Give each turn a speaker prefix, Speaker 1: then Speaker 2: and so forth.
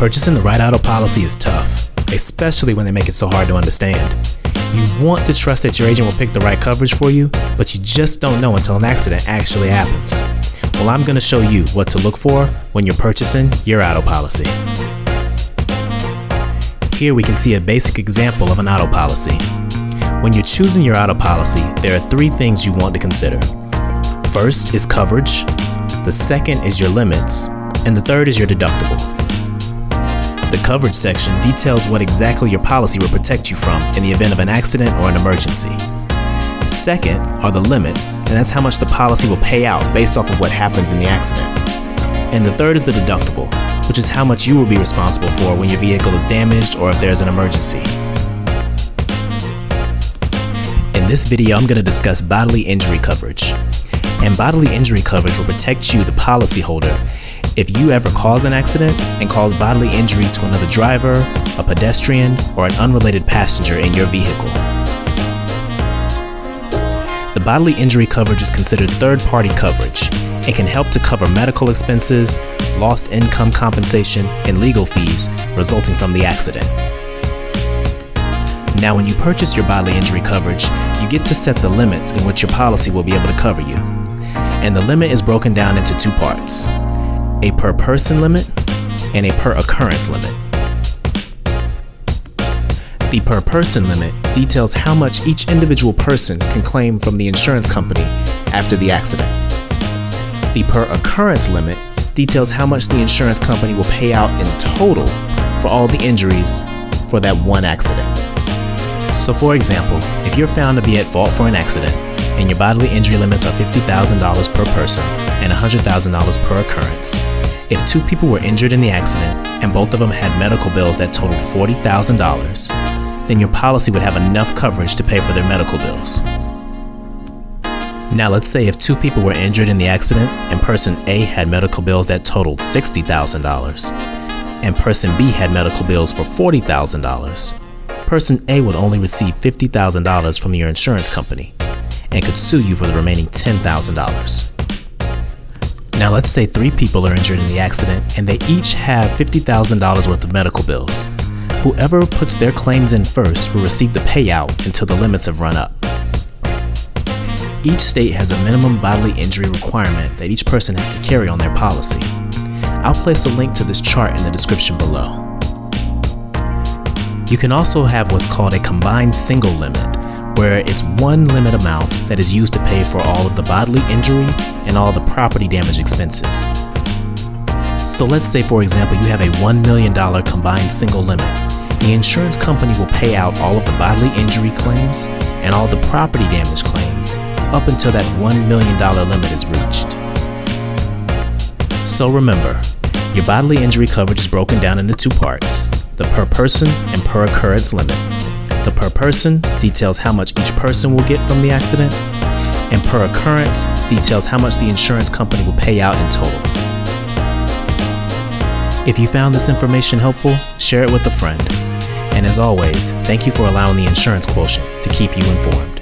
Speaker 1: Purchasing the right auto policy is tough, especially when they make it so hard to understand. You want to trust that your agent will pick the right coverage for you, but you just don't know until an accident actually happens. Well, I'm going to show you what to look for when you're purchasing your auto policy. Here we can see a basic example of an auto policy. When you're choosing your auto policy, there are 3 things you want to consider. First is coverage, the second is your limits, and the third is your deductible. The coverage section details what exactly your policy will protect you from in the event of an accident or an emergency. Second are the limits, and that's how much the policy will pay out based off of what happens in the accident. And the third is the deductible, which is how much you will be responsible for when your vehicle is damaged or if there's an emergency. In this video, I'm going to discuss bodily injury coverage. And bodily injury coverage will protect you, the policyholder, if you ever cause an accident and cause bodily injury to another driver, a pedestrian, or an unrelated passenger in your vehicle. The bodily injury coverage is considered third-party coverage and can help to cover medical expenses, lost income compensation, and legal fees resulting from the accident. Now, when you purchase your bodily injury coverage, you get to set the limits in which your policy will be able to cover you. And the limit is broken down into 2 parts. A per person limit and a per occurrence limit. The per person limit details how much each individual person can claim from the insurance company after the accident. The per occurrence limit details how much the insurance company will pay out in total for all the injuries for that one accident. So for example, if you're found to be at fault for an accident and your bodily injury limits are $50,000 per person and $100,000 per occurrence, if 2 people were injured in the accident and both of them had medical bills that totaled $40,000, then your policy would have enough coverage to pay for their medical bills. Now let's say if 2 people were injured in the accident and person A had medical bills that totaled $60,000 and person B had medical bills for $40,000. Person A would only receive $50,000 from your insurance company and could sue you for the remaining $10,000. Now let's say 3 people are injured in the accident and they each have $50,000 worth of medical bills. Whoever puts their claims in first will receive the payout until the limits have run up. Each state has a minimum bodily injury requirement that each person has to carry on their policy. I'll place a link to this chart in the description below. You can also have what's called a combined single limit, where it's one limit amount that is used to pay for all of the bodily injury and all the property damage expenses. So let's say, for example, you have a $1 million combined single limit. The insurance company will pay out all of the bodily injury claims and all the property damage claims up until that $1 million limit is reached. So remember, your bodily injury coverage is broken down into 2 parts. The per person and per occurrence limit. The per person details how much each person will get from the accident, and per occurrence details how much the insurance company will pay out in total. If you found this information helpful, share it with a friend. And as always, thank you for allowing the Insurance Quotient to keep you informed.